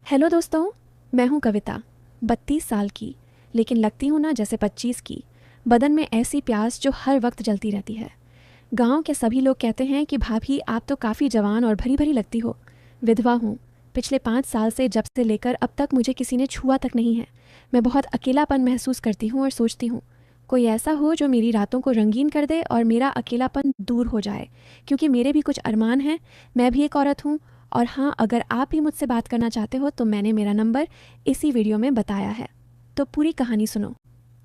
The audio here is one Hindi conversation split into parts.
हेलो दोस्तों। मैं हूं कविता, 32 साल की, लेकिन लगती हूं ना जैसे 25 की। बदन में ऐसी प्यास जो हर वक्त जलती रहती है। गांव के सभी लोग कहते हैं कि भाभी आप तो काफ़ी जवान और भरी भरी लगती हो। विधवा हूँ। पिछले 5 साल से जब से लेकर अब तक मुझे किसी ने छुआ तक नहीं है। मैं बहुत अकेलापन महसूस करती हूँ और सोचती हूँ कोई ऐसा हो जो मेरी रातों को रंगीन कर दे और मेरा अकेलापन दूर हो जाए, क्योंकि मेरे भी कुछ अरमान हैं। मैं भी एक औरत हूँ। और हाँ, अगर आप भी मुझसे बात करना चाहते हो तो मैंने मेरा नंबर इसी वीडियो में बताया है। तो पूरी कहानी सुनो,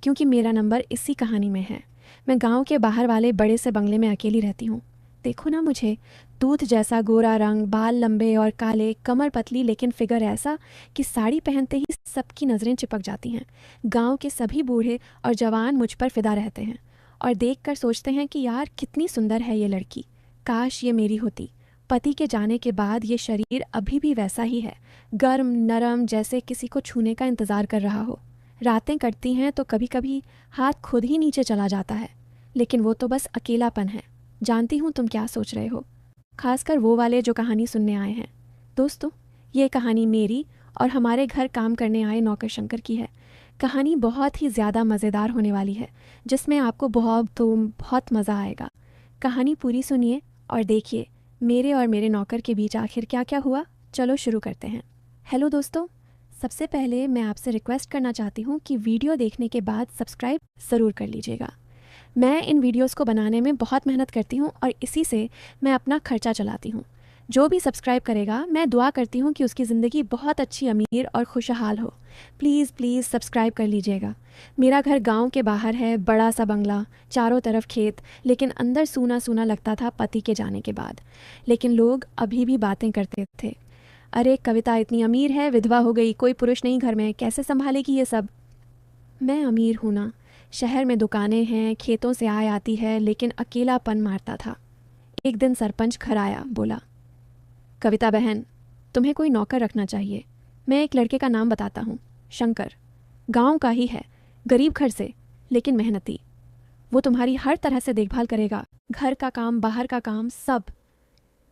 क्योंकि मेरा नंबर इसी कहानी में है। मैं गांव के बाहर वाले बड़े से बंगले में अकेली रहती हूँ। देखो ना मुझे, दूध जैसा गोरा रंग, बाल लंबे और काले, कमर पतली लेकिन फिगर ऐसा कि साड़ी पहनते ही सबकी नज़रें चिपक जाती हैं। गांव के सभी बूढ़े और जवान मुझ पर फिदा रहते हैं और देखकर सोचते हैं कि यार कितनी सुंदर है ये लड़की, काश ये मेरी होती। पति के जाने के बाद ये शरीर अभी भी वैसा ही है, गर्म नरम, जैसे किसी को छूने का इंतज़ार कर रहा हो। रातें कटती हैं तो कभी कभी हाथ खुद ही नीचे चला जाता है, लेकिन वो तो बस अकेलापन है। जानती हूँ तुम क्या सोच रहे हो, खासकर वो वाले जो कहानी सुनने आए हैं। दोस्तों, ये कहानी मेरी और हमारे घर काम करने आए नौकर शंकर की है। कहानी बहुत ही ज़्यादा मज़ेदार होने वाली है, जिसमें आपको बहुत मज़ा आएगा। कहानी पूरी सुनिए और देखिए मेरे और मेरे नौकर के बीच आखिर क्या क्या हुआ। चलो शुरू करते हैं। हेलो दोस्तों, सबसे पहले मैं आपसे रिक्वेस्ट करना चाहती हूँ कि वीडियो देखने के बाद सब्सक्राइब ज़रूर कर लीजिएगा। मैं इन वीडियोस को बनाने में बहुत मेहनत करती हूँ और इसी से मैं अपना खर्चा चलाती हूँ। जो भी सब्सक्राइब करेगा, मैं दुआ करती हूँ कि उसकी ज़िंदगी बहुत अच्छी, अमीर और खुशहाल हो। प्लीज़ प्लीज़ सब्सक्राइब कर लीजिएगा। मेरा घर गांव के बाहर है, बड़ा सा बंगला, चारों तरफ खेत, लेकिन अंदर सूना सूना लगता था पति के जाने के बाद। लेकिन लोग अभी भी बातें करते थे, अरे कविता इतनी अमीर है, विधवा हो गई, कोई पुरुष नहीं घर में, कैसे संभालेगी ये सब। मैं अमीर हूँ ना, शहर में दुकानें हैं, खेतों से आय आती है, लेकिन अकेलापन मारता था। एक दिन सरपंच घर आया, बोला, कविता बहन, तुम्हें कोई नौकर रखना चाहिए। मैं एक लड़के का नाम बताता हूँ, शंकर। गांव का ही है, गरीब घर से, लेकिन मेहनती। वो तुम्हारी हर तरह से देखभाल करेगा, घर का काम, बाहर का काम, सब।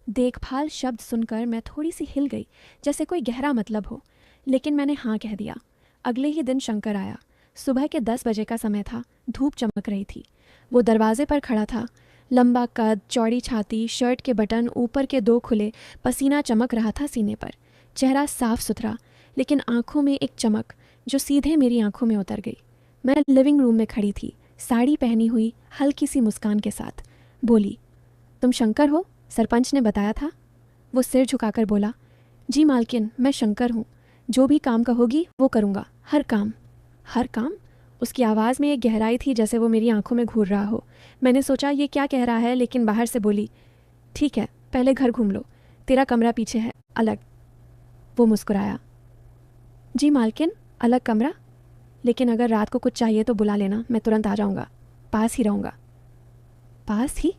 देखभाल शब्द सुनकर मैं थोड़ी सी हिल गई, जैसे कोई गहरा मतलब हो, लेकिन मैंने हाँ कह दिया। अगले ही दिन शंकर आया। सुबह के 10 बजे का समय था, धूप चमक रही थी। वो दरवाजे पर खड़ा था, लंबा कद, चौड़ी छाती, शर्ट के बटन ऊपर के 2 खुले, पसीना चमक रहा था सीने पर। चेहरा साफ सुथरा, लेकिन आंखों में एक चमक जो सीधे मेरी आंखों में उतर गई। मैं लिविंग रूम में खड़ी थी, साड़ी पहनी हुई, हल्की सी मुस्कान के साथ। बोली, तुम शंकर हो, सरपंच ने बताया था। वो सिर झुकाकर बोला, जी मालकिन, मैं शंकर हूँ। जो भी काम कहोगी वो करूँगा, हर काम। हर काम? उसकी आवाज़ में एक गहराई थी, जैसे वो मेरी आंखों में घूर रहा हो। मैंने सोचा ये क्या कह रहा है, लेकिन बाहर से बोली, ठीक है, पहले घर घूम लो, तेरा कमरा पीछे है, अलग। वो मुस्कुराया, जी मालकिन, अलग कमरा? लेकिन अगर रात को कुछ चाहिए तो बुला लेना, मैं तुरंत आ जाऊँगा, पास ही रहूँगा। पास ही?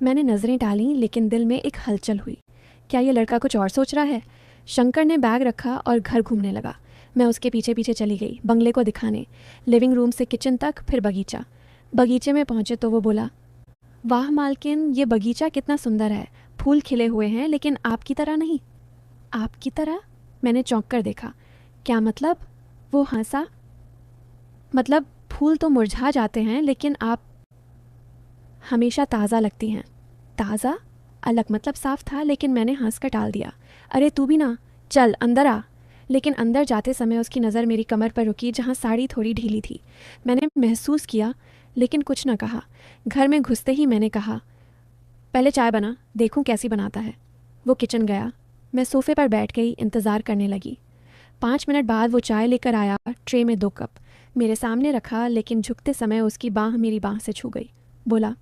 मैंने नज़रें डालीं, लेकिन दिल में एक हलचल हुई। क्या ये लड़का कुछ और सोच रहा है? शंकर ने बैग रखा और घर घूमने लगा। मैं उसके पीछे पीछे चली गई, बंगले को दिखाने, लिविंग रूम से किचन तक, फिर बगीचा। बगीचे में पहुंचे तो वो बोला, वाह मालकिन, ये बगीचा कितना सुंदर है, फूल खिले हुए हैं, लेकिन आपकी तरह नहीं। आपकी तरह? मैंने चौंक कर देखा। क्या मतलब? वो हंसा, मतलब फूल तो मुरझा जाते हैं, लेकिन आप हमेशा ताज़ा लगती हैं। ताज़ा? अलग मतलब साफ था, लेकिन मैंने हंस कर टाल दिया। अरे तू भी ना, चल अंदर आ। लेकिन अंदर जाते समय उसकी नज़र मेरी कमर पर रुकी, जहाँ साड़ी थोड़ी ढीली थी। मैंने महसूस किया, लेकिन कुछ न कहा। घर में घुसते ही मैंने कहा, पहले चाय बना, देखूं कैसी बनाता है। वो किचन गया। मैं सोफे पर बैठ गई, इंतज़ार करने लगी। 5 मिनट बाद वो चाय लेकर आया, ट्रे में 2 कप मेरे सामने रखा, लेकिन झुकते समय उसकी बाँह मेरी बाँह से छू गई। बोला,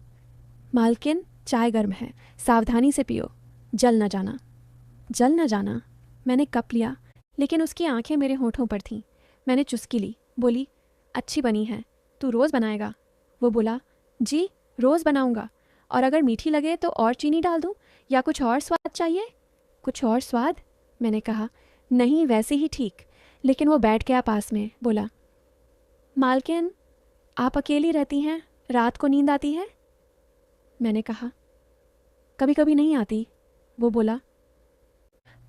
मालकिन, चाय गर्म है, सावधानी से पियो, जल न जाना। जल न जाना? मैंने कप लिया, लेकिन उसकी आंखें मेरे होठों पर थीं। मैंने चुस्की ली, बोली, अच्छी बनी है, तू रोज़ बनाएगा? वो बोला, जी रोज़ बनाऊंगा, और अगर मीठी लगे तो और चीनी डाल दूं, या कुछ और स्वाद चाहिए? कुछ और स्वाद? मैंने कहा, नहीं वैसे ही ठीक। लेकिन वो बैठ गया पास में, बोला, मालकिन, आप अकेली रहती हैं, रात को नींद आती है? मैंने कहा, कभी कभी नहीं आती। वो बोला,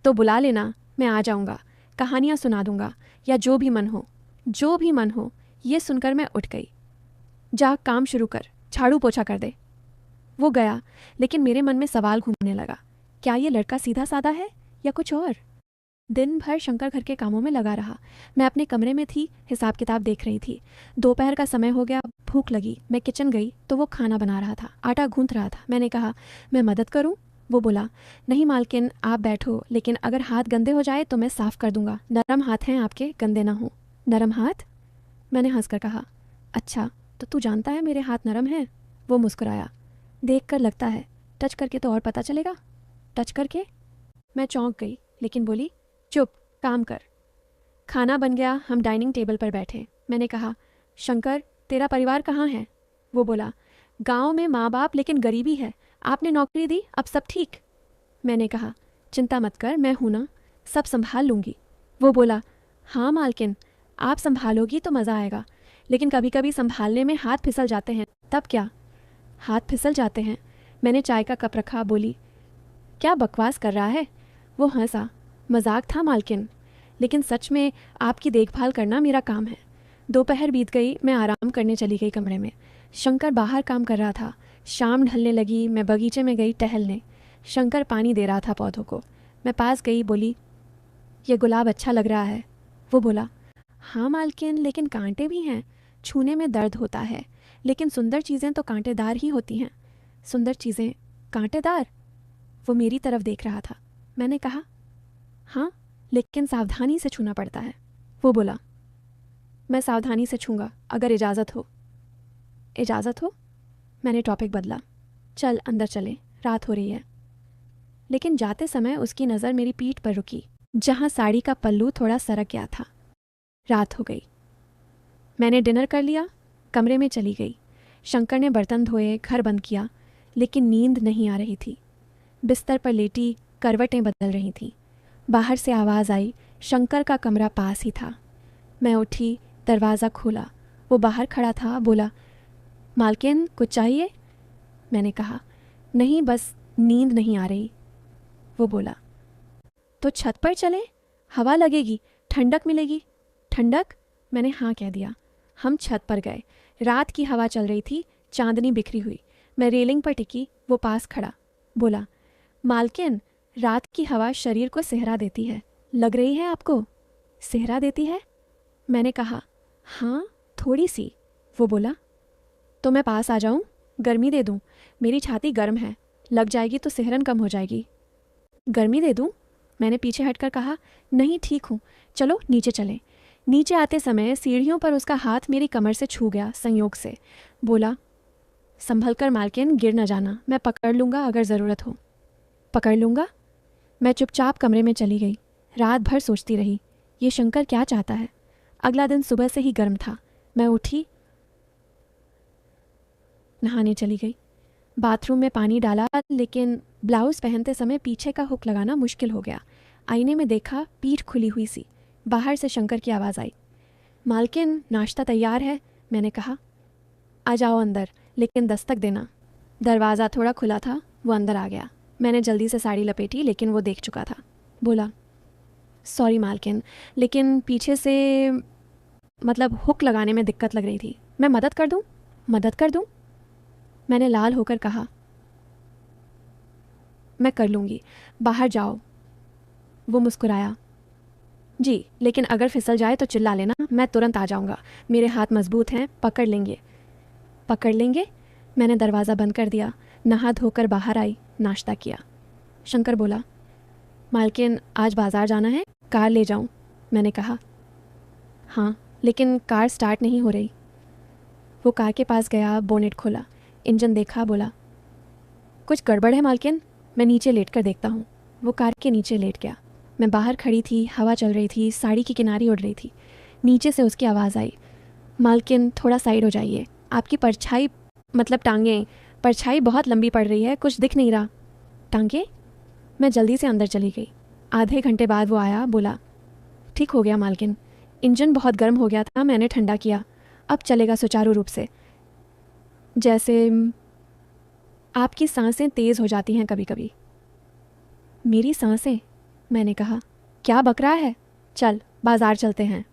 तो बुला लेना, मैं आ जाऊंगा, कहानियाँ सुना दूंगा या जो भी मन हो, जो भी मन हो। ये सुनकर मैं उठ गई। जा काम शुरू कर, झाड़ू पोछा कर दे। वो गया, लेकिन मेरे मन में सवाल घूमने लगा, क्या ये लड़का सीधा साधा है या कुछ और? दिन भर शंकर घर के कामों में लगा रहा। मैं अपने कमरे में थी, हिसाब किताब देख रही थी। दोपहर का समय हो गया, भूख लगी। मैं किचन गई तो वो खाना बना रहा था, आटा गूंथ रहा था। मैंने कहा, मैं मदद करूं? वो बोला, नहीं मालकिन, आप बैठो, लेकिन अगर हाथ गंदे हो जाए तो मैं साफ कर दूंगा। नरम हाथ हैं आपके, गंदे ना हो। नरम हाथ? मैंने हंसकर कहा, अच्छा तो तू जानता है मेरे हाथ नरम हैं? वो मुस्कुराया, देख कर लगता है, टच करके तो और पता चलेगा। टच करके? मैं चौंक गई, लेकिन बोली, चुप, काम कर। खाना बन गया, हम डाइनिंग टेबल पर बैठे। मैंने कहा, शंकर, तेरा परिवार कहाँ है? वो बोला, गांव में माँ बाप, लेकिन गरीबी है। आपने नौकरी दी, अब सब ठीक? मैंने कहा, चिंता मत कर, मैं हूं ना, सब संभाल लूँगी। वो बोला, हाँ मालकिन, आप संभालोगी तो मज़ा आएगा, लेकिन कभी कभी संभालने में हाथ फिसल जाते हैं। तब क्या? हाथ फिसल जाते हैं? मैंने चाय का कप रखा, बोली, क्या बकवास कर रहा है? वो हंसा, मजाक था मालकिन, लेकिन सच में आपकी देखभाल करना मेरा काम है। दोपहर बीत गई, मैं आराम करने चली गई कमरे में। शंकर बाहर काम कर रहा था। शाम ढलने लगी, मैं बगीचे में गई टहलने। शंकर पानी दे रहा था पौधों को। मैं पास गई, बोली, ये गुलाब अच्छा लग रहा है। वो बोला, हाँ मालकिन, लेकिन कांटे भी हैं, छूने में दर्द होता है। लेकिन सुंदर चीज़ें तो कांटेदार ही होती हैं। सुंदर चीज़ें कांटेदार? वो मेरी तरफ देख रहा था। मैंने कहा, हाँ, लेकिन सावधानी से छूना पड़ता है। वो बोला, मैं सावधानी से छूँगा, अगर इजाज़त हो। इजाज़त हो? मैंने टॉपिक बदला, चल अंदर चले, रात हो रही है। लेकिन जाते समय उसकी नज़र मेरी पीठ पर रुकी, जहाँ साड़ी का पल्लू थोड़ा सरक गया था। रात हो गई। मैंने डिनर कर लिया, कमरे में चली गई। शंकर ने बर्तन धोए, घर बंद किया, लेकिन नींद नहीं आ रही थी। बिस्तर पर लेटी करवटें बदल रही थीं। बाहर से आवाज़ आई, शंकर का कमरा पास ही था। मैं उठी, दरवाज़ा खोला। वो बाहर खड़ा था, बोला, मालकिन कुछ चाहिए? मैंने कहा, नहीं, बस नींद नहीं आ रही। वो बोला, तो छत पर चलें, हवा लगेगी, ठंडक मिलेगी। ठंडक? मैंने हाँ कह दिया। हम छत पर गए। रात की हवा चल रही थी, चांदनी बिखरी हुई। मैं रेलिंग पर टिकी, वो पास खड़ा। बोला, मालकिन, रात की हवा शरीर को सेहरा देती है, लग रही है आपको? सेहरा देती है? मैंने कहा, हाँ, थोड़ी सी। वो बोला, तो मैं पास आ जाऊं, गर्मी दे दूं? मेरी छाती गर्म है, लग जाएगी तो सेहरन कम हो जाएगी। गर्मी दे दूं? मैंने पीछे हटकर कहा, नहीं, ठीक हूँ, चलो नीचे चलें। नीचे आते समय सीढ़ियों पर उसका हाथ मेरी कमर से छू गया संयोग से। बोला, संभल कर मालकिन, गिर न जाना, मैं पकड़ लूँगा अगर ज़रूरत हो। पकड़ लूँगा? मैं चुपचाप कमरे में चली गई। रात भर सोचती रही, ये शंकर क्या चाहता है। अगला दिन सुबह से ही गर्म था। मैं उठी, नहाने चली गई। बाथरूम में पानी डाला, लेकिन ब्लाउज़ पहनते समय पीछे का हुक लगाना मुश्किल हो गया। आईने में देखा, पीठ खुली हुई सी। बाहर से शंकर की आवाज़ आई, मालकिन, नाश्ता तैयार है। मैंने कहा, आ जाओ अंदर, लेकिन दस्तक देना। दरवाज़ा थोड़ा खुला था, वो अंदर आ गया। मैंने जल्दी से साड़ी लपेटी, लेकिन वो देख चुका था। बोला, सॉरी मालकिन, लेकिन पीछे से मतलब हुक लगाने में दिक्कत लग रही थी। मैं मदद कर दूं? मदद कर दूं? मैंने लाल होकर कहा, मैं कर लूँगी, बाहर जाओ। वो मुस्कुराया, जी, लेकिन अगर फिसल जाए तो चिल्ला लेना, मैं तुरंत आ जाऊँगा। मेरे हाथ मजबूत हैं, पकड़ लेंगे। पकड़ लेंगे? मैंने दरवाज़ा बंद कर दिया, नहा धोकर बाहर आई, नाश्ता किया। शंकर बोला, मालकिन, आज बाज़ार जाना है, कार ले जाऊं? मैंने कहा, हाँ, लेकिन कार स्टार्ट नहीं हो रही। वो कार के पास गया, बोनेट खोला, इंजन देखा, बोला, कुछ गड़बड़ है मालकिन, मैं नीचे लेट कर देखता हूँ। वो कार के नीचे लेट गया। मैं बाहर खड़ी थी, हवा चल रही थी, साड़ी की किनारी उड़ रही थी। नीचे से उसकी आवाज़ आई, मालकिन, थोड़ा साइड हो जाइए, आपकी परछाई, मतलब टांगें, परछाई बहुत लंबी पड़ रही है, कुछ दिख नहीं रहा। टांगें? मैं जल्दी से अंदर चली गई। आधे घंटे बाद वो आया, बोला, ठीक हो गया मालकिन, इंजन बहुत गर्म हो गया था, मैंने ठंडा किया, अब चलेगा सुचारू रूप से। जैसे आपकी सांसें तेज़ हो जाती हैं कभी कभी। मेरी सांसें? मैंने कहा, क्या बक रहा है? चल बाज़ार चलते हैं।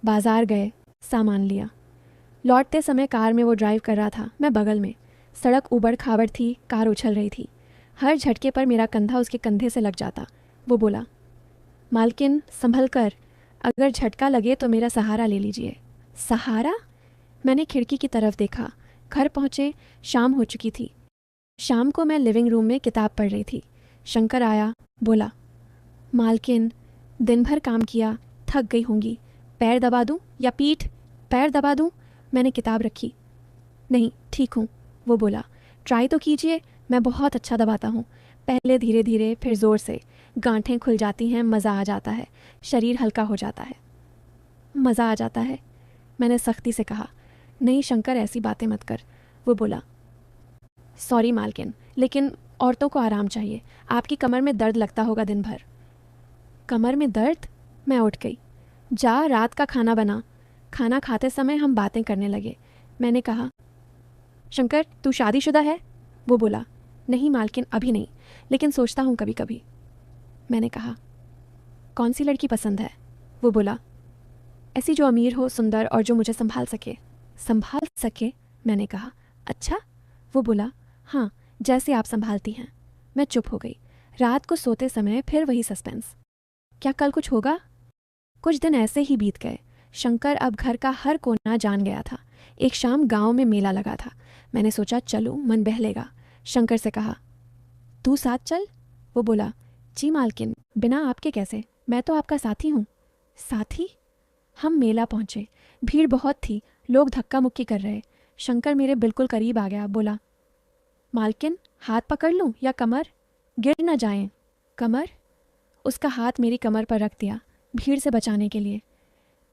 बाज़ार गए, सामान लिया। लौटते समय कार में वो ड्राइव कर रहा था, मैं बगल में। सड़क उबड़ खाबड़ थी, कार उछल रही थी। हर झटके पर मेरा कंधा उसके कंधे से लग जाता। वो बोला, मालकिन संभल कर, अगर झटका लगे तो मेरा सहारा ले लीजिए। सहारा? मैंने खिड़की की तरफ देखा। घर पहुँचे शाम हो चुकी थी। शाम को मैं लिविंग रूम में किताब पढ़ रही थी। शंकर आया, बोला, मालकिन दिन भर काम किया, थक गई होंगी, पैर दबा दूं या पीठ? पैर दबा दूं? मैंने किताब रखी। नहीं, ठीक हूँ, वो बोला। ट्राई तो कीजिए, मैं बहुत अच्छा दबाता हूँ। पहले धीरे धीरे, फिर ज़ोर से। गांठें खुल जाती हैं, मज़ा आ जाता है, शरीर हल्का हो जाता है। मज़ा आ जाता है, मैंने सख्ती से कहा। नहीं शंकर, ऐसी बातें मत कर। वो बोला, सॉरी मालकिन, लेकिन औरतों को आराम चाहिए। आपकी कमर में दर्द लगता होगा दिन भर। कमर में दर्द? मैं उठ गई। जा, रात का खाना बना। खाना खाते समय हम बातें करने लगे। मैंने कहा, शंकर तू शादीशुदा है? वो बोला, नहीं मालकिन, अभी नहीं, लेकिन सोचता हूँ कभी कभी। मैंने कहा, कौन सी लड़की पसंद है? वो बोला, ऐसी जो अमीर हो, सुंदर और जो मुझे संभाल सके। संभाल सके? मैंने कहा, अच्छा। वो बोला, हाँ, जैसे आप संभालती हैं। मैं चुप हो गई। रात को सोते समय फिर वही सस्पेंस। क्या कल कुछ होगा? कुछ दिन ऐसे ही बीत गए। शंकर अब घर का हर कोना जान गया था। एक शाम गांव में मेला लगा था। मैंने सोचा चलूं, मन बहलेगा। शंकर से कहा, तू साथ चल? वो बोला, जी मालकिन, बिना आपके कैसे, मैं तो आपका साथी हूँ। साथी? हम मेला पहुँचे। भीड़ बहुत थी, लोग धक्का मुक्की कर रहे। शंकर मेरे बिल्कुल करीब आ गया, बोला, मालकिन हाथ पकड़ लूं या कमर? गिर न जाएं। कमर? उसका हाथ मेरी कमर पर रख दिया, भीड़ से बचाने के लिए।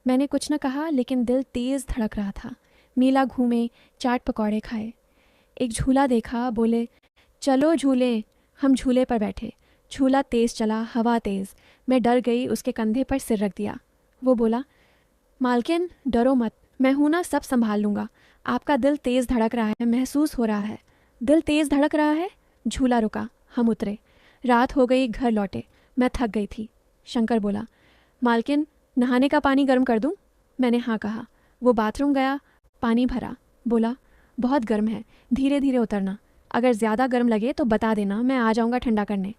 मैंने कुछ न कहा, लेकिन दिल तेज़ धड़क रहा था। मेला घूमे, चाट पकौड़े खाए, एक झूला देखा, बोले, चलो झूले। हम झूले पर बैठे। झूला तेज़ चला, हवा तेज़। मैं डर गई, उसके कंधे पर सिर रख दिया। वो बोला, मालकिन डरो मत, मैं हूं ना, सब संभाल लूँगा। आपका दिल तेज़ धड़क रहा है, महसूस हो रहा है। दिल तेज़ धड़क रहा है। झूला रुका, हम उतरे। रात हो गई, घर लौटे। मैं थक गई थी। शंकर बोला, मालकिन नहाने का पानी गर्म कर दूं? मैंने हाँ कहा। वो बाथरूम गया, पानी भरा, बोला, बहुत गर्म है, धीरे धीरे उतरना। अगर ज़्यादा गर्म लगे तो बता देना, मैं आ जाऊँगा ठंडा करने।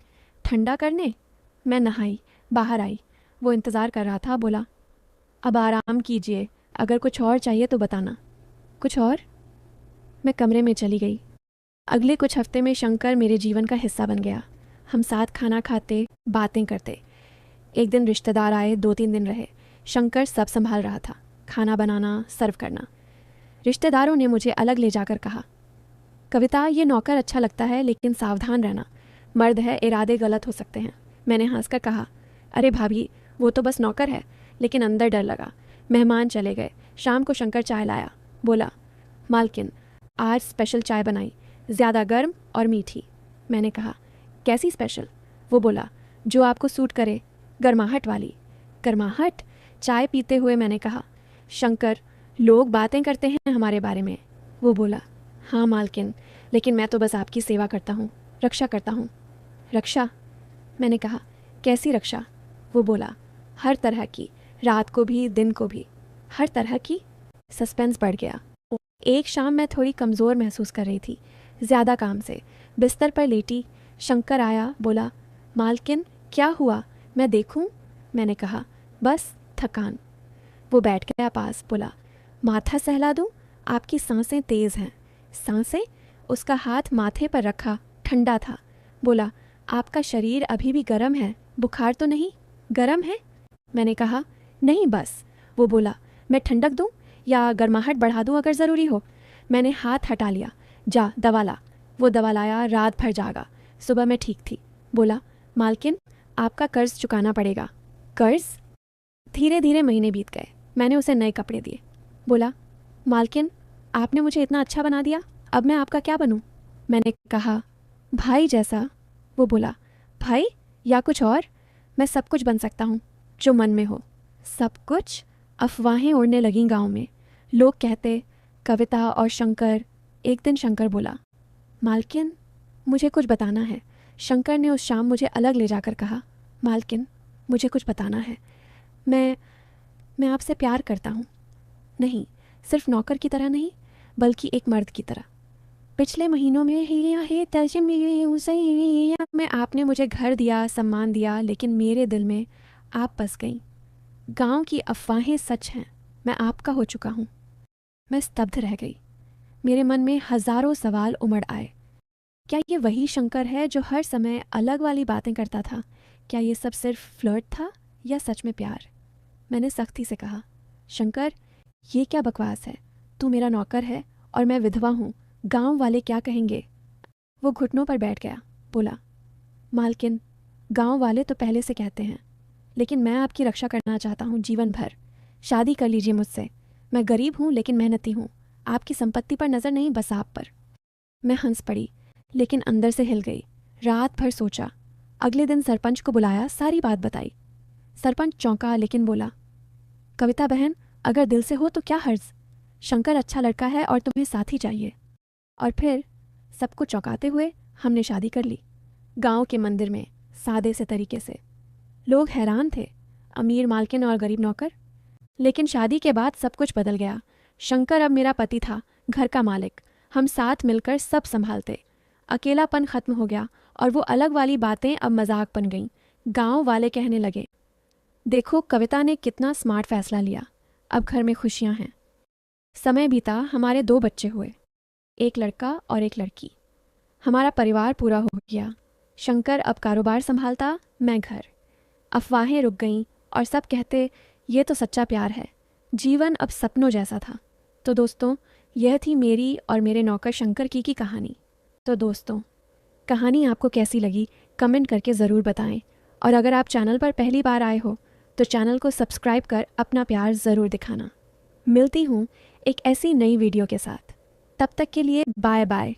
ठंडा करने? मैं नहाई, बाहर आई। वो इंतज़ार कर रहा था, बोला, अब आराम कीजिए, अगर कुछ और चाहिए तो बताना। कुछ और? मैं कमरे में चली गई। अगले कुछ हफ्ते में शंकर मेरे जीवन का हिस्सा बन गया। हम साथ खाना खाते, बातें करते। एक दिन रिश्तेदार आए, 2-3 दिन रहे। शंकर सब संभाल रहा था, खाना बनाना, सर्व करना। रिश्तेदारों ने मुझे अलग ले जाकर कहा, कविता ये नौकर अच्छा लगता है, लेकिन सावधान रहना, मर्द है, इरादे गलत हो सकते हैं। मैंने हंसकर कहा, अरे भाभी, वो तो बस नौकर है। लेकिन अंदर डर लगा। मेहमान चले गए। शाम को शंकर चाय लाया, बोला, मालकिन आज स्पेशल चाय बनाई, ज़्यादा गर्म और मीठी। मैंने कहा, कैसी स्पेशल? वो बोला, जो आपको सूट करे, गर्माहट वाली। गर्माहट? चाय पीते हुए मैंने कहा, शंकर लोग बातें करते हैं हमारे बारे में। वो बोला, हाँ मालकिन, लेकिन मैं तो बस आपकी सेवा करता हूँ, रक्षा करता हूँ। रक्षा? मैंने कहा, कैसी रक्षा? वो बोला, हर तरह की, रात को भी, दिन को भी, हर तरह की। सस्पेंस बढ़ गया। एक शाम मैं थोड़ी कमज़ोर महसूस कर रही थी, ज़्यादा काम से। बिस्तर पर लेटी। शंकर आया, बोला, मालकिन क्या हुआ, मैं देखूं? मैंने कहा, बस थकान। वो बैठ गया पास, बोला, माथा सहला दूं? आपकी सांसें तेज़ हैं। सांसें? उसका हाथ माथे पर रखा, ठंडा था। बोला, आपका शरीर अभी भी गर्म है, बुखार तो नहीं? गर्म है? मैंने कहा, नहीं बस। वो बोला, मैं ठंडक दूं या गर्माहट बढ़ा दूं अगर ज़रूरी हो? मैंने हाथ हटा लिया। जा दवा ला। वो दवा लाया, रात भर जागा। सुबह मैं ठीक थी। बोला, मालकिन आपका कर्ज चुकाना पड़ेगा। कर्ज? धीरे धीरे महीने बीत गए। मैंने उसे नए कपड़े दिए। बोला, मालकिन आपने मुझे इतना अच्छा बना दिया, अब मैं आपका क्या बनूं? मैंने कहा, भाई जैसा। वो बोला, भाई या कुछ और? मैं सब कुछ बन सकता हूँ जो मन में हो। सब कुछ? अफवाहें उड़ने लगीं गांव में। लोग कहते, कविता और शंकर। एक दिन शंकर बोला, मालकिन मुझे कुछ बताना है। शंकर ने उस शाम मुझे अलग ले जाकर कहा, मालकिन मुझे कुछ बताना है। मैं आपसे प्यार करता हूँ। नहीं, सिर्फ नौकर की तरह नहीं, बल्कि एक मर्द की तरह। पिछले महीनों में में आपने मुझे घर दिया, सम्मान दिया, लेकिन मेरे दिल में आप बस गई। गांव की अफवाहें सच हैं, मैं आपका हो चुका हूँ। मैं स्तब्ध रह गई। मेरे मन में हजारों सवाल उमड़ आए। क्या ये वही शंकर है जो हर समय अलग वाली बातें करता था? क्या ये सब सिर्फ फ्लर्ट था या सच में प्यार? मैंने सख्ती से कहा, शंकर, ये क्या बकवास है? तू मेरा नौकर है और मैं विधवा हूँ। गांव वाले क्या कहेंगे? वो घुटनों पर बैठ गया, बोला, मालकिन, गांव वाले तो पहले से कहते हैं, लेकिन मैं आपकी रक्षा करना चाहता हूँ जीवन भर। शादी कर लीजिए मुझसे। मैं गरीब हूँ लेकिन मेहनती हूँ। आपकी संपत्ति पर नज़र नहीं, बस आप पर। मैं हंस पड़ी, लेकिन अंदर से हिल गई। रात भर सोचा। अगले दिन सरपंच को बुलाया, सारी बात बताई। सरपंच चौंका लेकिन बोला, कविता बहन, अगर दिल से हो तो क्या हर्ज? शंकर अच्छा लड़का है और तुम्हें साथी चाहिए। और फिर सबको चौंकाते हुए हमने शादी कर ली, गांव के मंदिर में, सादे से तरीके से। लोग हैरान थे, अमीर मालकिन और गरीब नौकर। लेकिन शादी के बाद सब कुछ बदल गया। शंकर अब मेरा पति था, घर का मालिक। हम साथ मिलकर सब संभालते। अकेलापन खत्म हो गया और वो अलग वाली बातें अब मजाक बन गईं। गांव वाले कहने लगे, देखो कविता ने कितना स्मार्ट फैसला लिया। अब घर में खुशियां हैं। समय बीता, हमारे 2 बच्चे हुए, एक लड़का और एक लड़की। हमारा परिवार पूरा हो गया। शंकर अब कारोबार संभालता, मैं घर। अफवाहें रुक गईं और सब कहते, ये तो सच्चा प्यार है। जीवन अब सपनों जैसा था। तो दोस्तों, यह थी मेरी और मेरे नौकर शंकर की कहानी। तो दोस्तों, कहानी आपको कैसी लगी कमेंट करके ज़रूर बताएं। और अगर आप चैनल पर पहली बार आए हो तो चैनल को सब्सक्राइब कर अपना प्यार ज़रूर दिखाना। मिलती हूँ एक ऐसी नई वीडियो के साथ। तब तक के लिए बाय बाय।